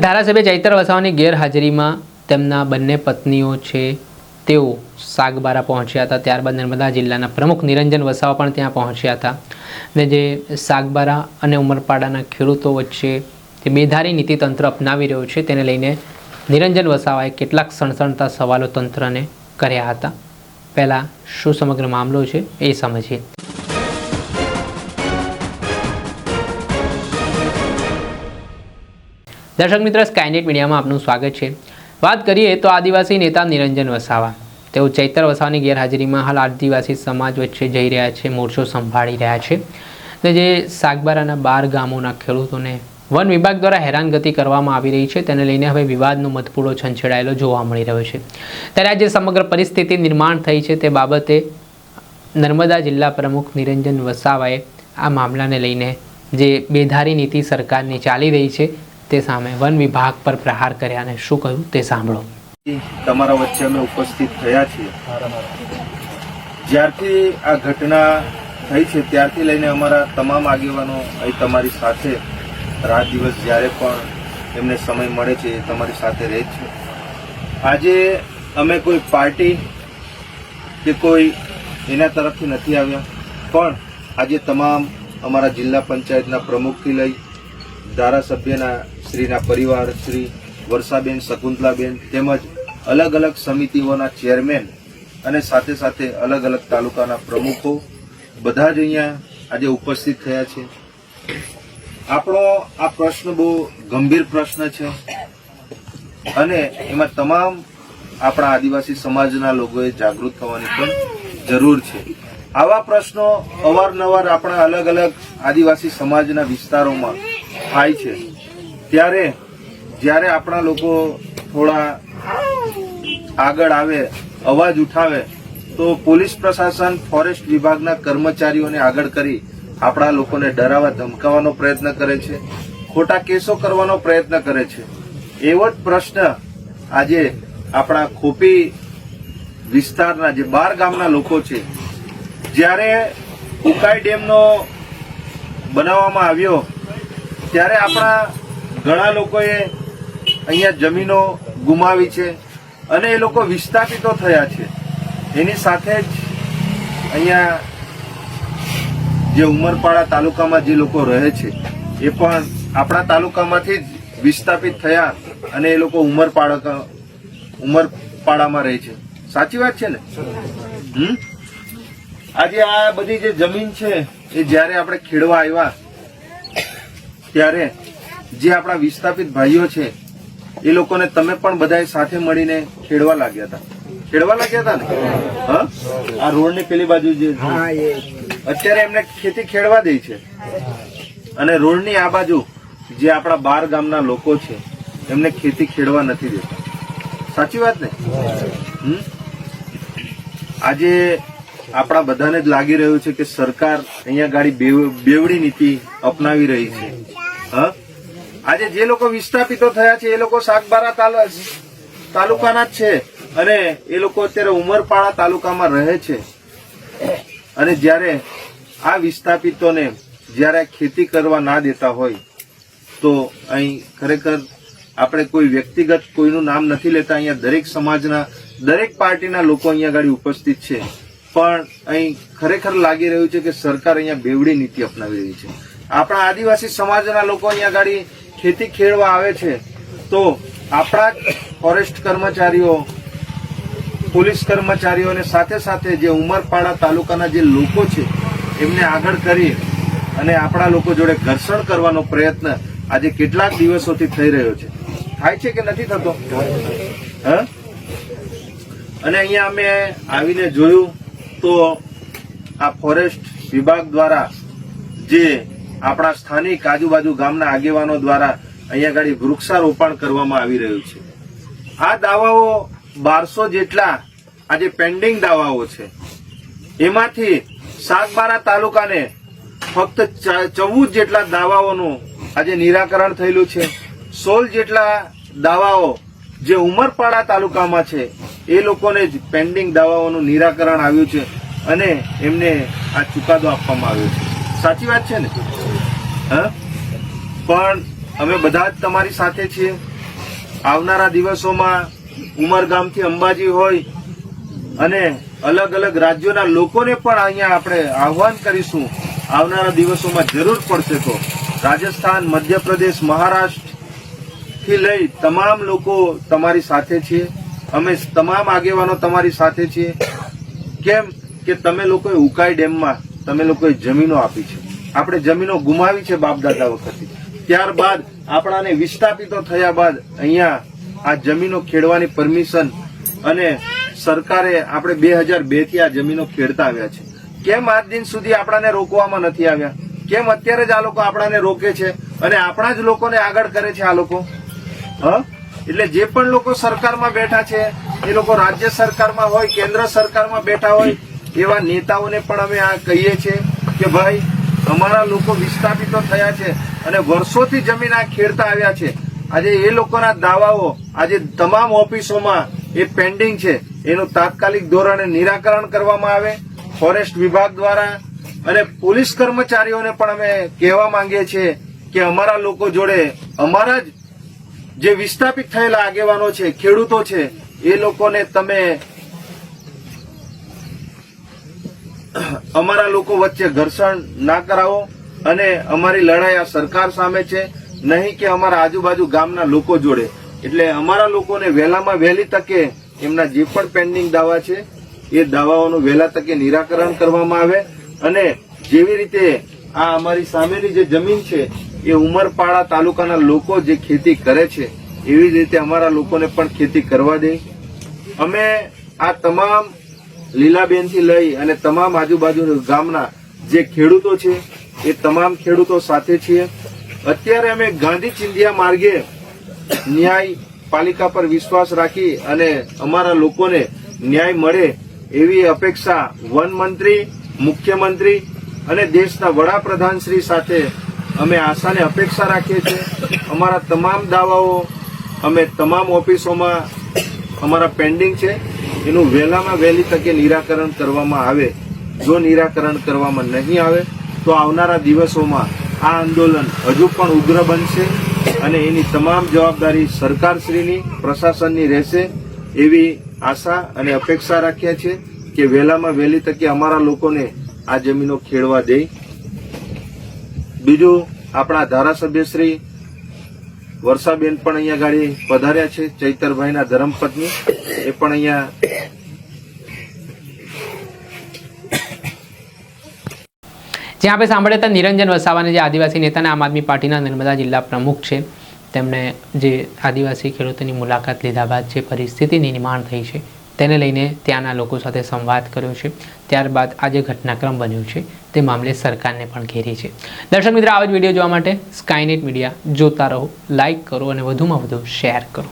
ધારાસભ્ય ચૈતર વસાવાની ગેરહાજરીમાં તેમના બંને પત્નીઓ છે તેઓ સાગબારા પહોંચ્યા હતા। ત્યારબાદ નર્મદા જિલ્લાના પ્રમુખ નિરંજન વસાવા પણ ત્યાં પહોંચ્યા હતા અને જે સાગબારા અને ઉમરપાડાના ખેડૂતો વચ્ચે જે બેધારી નીતિ તંત્ર અપનાવી રહ્યો છે તેને લઈને નિરંજન વસાવાએ કેટલાક સણસણતા સવાલો તંત્રને કર્યા હતા। પહેલાં શું સમગ્ર મામલો છે એ સમજીએ। दर्शक मित्र स्कायनेट मीडिया में आपનું સ્વાગત છે। વાત કરીએ તો આદિવાસી નેતા નિરંજન વસાવા તેઓ ચૈતર વસાવાની ગેરહાજરીમાં હાલ આદિવાસી સમાજ વચ્ચે જઈ રહ્યા છે, મોરચો સંભાળી રહ્યા છે અને જે સાગબારાના 12 ગામોના ખેડૂતોને વન વિભાગ દ્વારા હેરાનગતિ કરવામાં આવી રહી છે તેને લઈને હવે વિવાદનો મધપૂડો છંછેડાયેલો જોવા મળી રહ્યો છે। ત્યારે આજે સમગ્ર પરિસ્થિતિ નિર્માણ થઈ છે તે બાબતે નર્મદા જિલ્લા પ્રમુખ નિરંજન વસાવાએ આ મામલાને લઈને જે બેધારી નીતિ સરકારની ચાલી રહી છે તે સામે વન વિભાગ પર પ્રહાર કર્યા અને શું કહ્યું તે સાંભળો। તમારા વચ્ચે અમે ઉપસ્થિત થયા છીએ। જ્યારથી આ ઘટના થઈ છે ત્યારથી લઈને અમારા તમામ આગેવાનો અહીં તમારી સાથે રાત દિવસ જ્યારે પણ એમને સમય મળે છે એ તમારી સાથે રહે છે। આજે અમે કોઈ પાર્ટી કે કોઈ એના તરફથી નથી આવ્યા, પણ આજે તમામ અમારા જિલ્લા પંચાયતના પ્રમુખથી લઈ ધારાસભ્યના શ્રીના પરિવાર શ્રી વર્ષાબેન, શકુંતલાબેન તેમજ અલગ અલગ સમિતિઓના ચેરમેન અને સાથે સાથે અલગ અલગ તાલુકાના પ્રમુખો બધા જ અહીંયા આજે ઉપસ્થિત થયા છે। આપણો આ પ્રશ્ન બહુ ગંભીર પ્રશ્ન છે અને એમાં તમામ આપણા આદિવાસી સમાજના લોકોએ જાગૃત થવાની પણ જરૂર છે। આવા પ્રશ્નો અવારનવાર આપણા અલગ અલગ આદિવાસી સમાજના વિસ્તારોમાં થાય છે ત્યારે જ્યારે આપણા લોકો થોડા આગળ આવે, અવાજ ઉઠાવે તો પોલીસ પ્રશાસન, ફોરેસ્ટ વિભાગના કર્મચારીઓને આગળ કરી આપણા લોકોને ડરાવવા ધમકાવવાનો પ્રયત્ન કરે છે, ખોટા કેસો કરવાનો પ્રયત્ન કરે છે। એવો જ પ્રશ્ન આજે આપણા ખોપી વિસ્તારના જે 12 ગામના લોકો છે, જ્યારે ઉકાઈ ડેમનો બનાવવામાં આવ્યો ત્યારે આપણા ઘણા લોકોએ અહીંયા જમીનો ગુમાવી છે અને એ લોકો વિસ્થાપિતો થયા છે। એની સાથે જ અહીંયા જે ઉમરપાડા તાલુકામાં જે લોકો રહે છે એ પણ આપણા તાલુકામાંથી જ વિસ્થાપિત થયા અને એ લોકો ઉમરપાડામાં રહે છે। સાચી વાત છે ને? આજે આ બધી જે જમીન છે એ જ્યારે આપણે ખેડવા આવ્યા ત્યારે જે આપણા વિસ્થાપિત ભાઈઓ છે એ લોકોને તમે પણ બધાએ સાથે મળીને ખેડવા લાગ્યા હતા ને? હા, આ રોડની પેલી બાજુ જે અત્યારે એમને ખેતી ખેડવા દે છે અને રોડની આ બાજુ જે આપણા 12 ગામના લોકો છે એમને ખેતી ખેડવા નથી દેતા। સાચી વાત ને? આજે આપણા બધાને જ લાગી રહ્યું છે કે સરકાર અહીંયા ગાડી બેવડી નીતિ અપનાવી રહી છે। હા, આજે જે લોકો વિસ્થાપિતો થયા છે એ લોકો સાગબારા તાલુકાના જ છે અને એ લોકો અત્યારે ઉમરપાડા તાલુકામાં રહે છે અને જ્યારે આ વિસ્થાપિતોને જ્યારે ખેતી કરવા ના દેતા હોય તો અહીં ખરેખર આપણે કોઈ વ્યક્તિગત કોઈનું નામ નથી લેતા, અહીંયા દરેક સમાજના, દરેક પાર્ટીના લોકો અહીંયા આગળ ઉપસ્થિત છે, પણ અહીં ખરેખર લાગી રહ્યું છે કે સરકાર અહીંયા બેવડી નીતિ અપનાવી રહી છે। આપણા આદિવાસી સમાજના લોકો અહીંયા ગાડી ખેતી ખેડવા આવે છે તો આપણા ફોરેસ્ટ કર્મચારીઓ, પોલીસ કર્મચારીઓ અને સાથે સાથે જે ઉમરપાડા તાલુકાના જે લોકો છે એમને આગળ કરી અને આપણા લોકો જોડે ઘર્ષણ કરવાનો પ્રયત્ન આજે કેટલાક દિવસોથી થઈ રહ્યો છે। થાય છે કે નથી થતો? હા, અને અહીંયા અમે આવીને જોયું તો આ ફોરેસ્ટ વિભાગ દ્વારા જે આપણા સ્થાનિક આજુબાજુ ગામના આગેવાનો દ્વારા અહીંયા ગાડી વૃક્ષારોપણ કરવામાં આવી રહ્યું છે। આ દાવાઓ 1200 જેટલા આજે પેન્ડિંગ દાવાઓ છે, એમાંથી સાગબારા તાલુકાને ફક્ત 14 જેટલા દાવાઓનું આજે નિરાકરણ થયેલું છે। 16 જેટલા દાવાઓ જે ઉમરપાડા તાલુકામાં છે એ લોકોને જ પેન્ડિંગ દાવાઓનું નિરાકરણ આવ્યું છે અને એમને આ ચુકાદો આપવામાં આવ્યો છે। સાચી વાત છે ને? હા, પણ અમે બધા જ તમારી સાથે છીએ. આવનારા દિવસોમાં ઉમરગામથી અંબાજી હોય અને અલગ અલગ રાજ્યોના લોકોને પણ અહીંયા આપણે આહ્વાન કરીશું. આવનારા દિવસોમાં જરૂર પડશે તો રાજસ્થાન, મધ્યપ્રદેશ, મહારાષ્ટ્રથી લઈ તમામ લોકો તમારી સાથે છીએ. અમે તમામ આગેવાનો તમારી સાથે છીએ. કેમ કે તમે લોકોએ ઉકાઈ ડેમમાં તમે લોકોએ જમીનો આપી છે. આપણે જમીનો ગુમાવી છે બાપદાદા વખતે. ત્યારબાદ આપણાને વિસ્થાપિતો થયા બાદ અહીંયા આ જમીનો ખેડવાની પરમિશન અને સરકારે આપણે 2002 થી આ જમીનો ખેડતા આવ્યા છે. કેમ આજ દિન સુધી આપણાને રોકવામાં નથી આવ્યા? કેમ અત્યારે જ આ લોકો આપણાને રોકે છે અને આપણા જ લોકોને આગળ કરે છે આ લોકો? એટલે જે પણ લોકો સરકારમાં બેઠા છે એ લોકો રાજ્ય સરકારમાં હોય, કેન્દ્ર સરકારમાં બેઠા હોય, એવા નેતાઓને પણ અમે આ કહીએ છીએ કે ભાઈ અમારા લોકો વિસ્થાપિતો થયા છે અને વર્ષોથી જમીન આ ખેડતા આવ્યા છે. આજે એ લોકોના દાવાઓ આજે તમામ ઓફિસોમાં એ પેન્ડિંગ છે. એનું તાત્કાલિક ધોરણે નિરાકરણ કરવામાં આવે ફોરેસ્ટ વિભાગ દ્વારા. અને પોલીસ કર્મચારીઓને પણ અમે કહેવા માંગીએ છીએ કે અમારા લોકો જોડે અમારા જ જે વિસ્થાપિત થયેલા આગેવાનો છે, ખેડૂતો છે, એ લોકોને તમે અમારા લોકો વચ્ચે ઘર્ષણ ના કરાવો. અને અમારી લડાઈ આ સરકાર સામે છે, નહીં કે અમારા આજુબાજુ ગામના લોકો જોડે. એટલે અમારા લોકોને વહેલામાં વહેલી તકે એમના જે પણ પેન્ડિંગ દાવા છે એ દાવાઓનું વહેલા તકે નિરાકરણ કરવામાં આવે. અને જેવી રીતે આ અમારી સામેની જે જમીન છે એ ઉમરપાડા તાલુકાના લોકો જે ખેતી કરે છે એવી જ રીતે અમારા લોકોને પણ ખેતી કરવા દે. અમે આ તમામ લીલાબેન થી લઈ અને તમામ આજુબાજુ ગામના જે ખેડૂતો છે એ તમામ ખેડૂતો સાથે છીએ. અત્યારે અમે ગાંધી ચિંધિયા માર્ગે ન્યાય પાલિકા પર વિશ્વાસ રાખી અને અમારા લોકોને ન્યાય મળે એવી અપેક્ષા વન મંત્રી, મુખ્યમંત્રી અને દેશના વડાપ્રધાન શ્રી સાથે અમે આશાને અપેક્ષા રાખીએ છીએ. અમારા તમામ દાવાઓ અમે તમામ ઓફિસોમાં અમારા પેન્ડિંગ છે, એનું વહેલામાં વહેલી તકે નિરાકરણ કરવામાં આવે. જો નિરાકરણ કરવામાં નહીં આવે તો આવનારા દિવસોમાં આ આંદોલન હજુ પણ ઉગ્ર બનશે અને એની તમામ જવાબદારી સરકારશ્રીની, પ્રશાસનની રહેશે એવી આશા અને અપેક્ષા રાખીએ છીએ કે વહેલામાં વહેલી તકે અમારા લોકોને આ જમીનો ખેડવા દે. બીજું, આપણા ધારાસભ્ય શ્રી વર્ષાબેન પણ અહીંયા ગાડી પધાર્યા છે, ચૈતરભાઈના ધર્મપત્ની, એ પણ અહીંયા જ્યાં આપણે સાંભળ્યા હતા નિરંજન વસાવાને, જે આદિવાસી નેતાના આમ આદમી પાર્ટીના નર્મદા જિલ્લા પ્રમુખ છે. તેમણે જે આદિવાસી ખેડૂતોની મુલાકાત લીધા બાદ જે પરિસ્થિતિની નિર્માણ થઈ છે તેને લઈને ત્યાંના લોકો સાથે સંવાદ કર્યો છે. ત્યારબાદ આ જે ઘટનાક્રમ બન્યો છે તે મામલે સરકારને પણ ઘેરી છે. દર્શક મિત્રો, આવા જ વિડીયો જોવા માટે સ્કાયનેટ મીડિયા જોતા રહો, લાઇક કરો અને વધુમાં વધુ શેર કરો.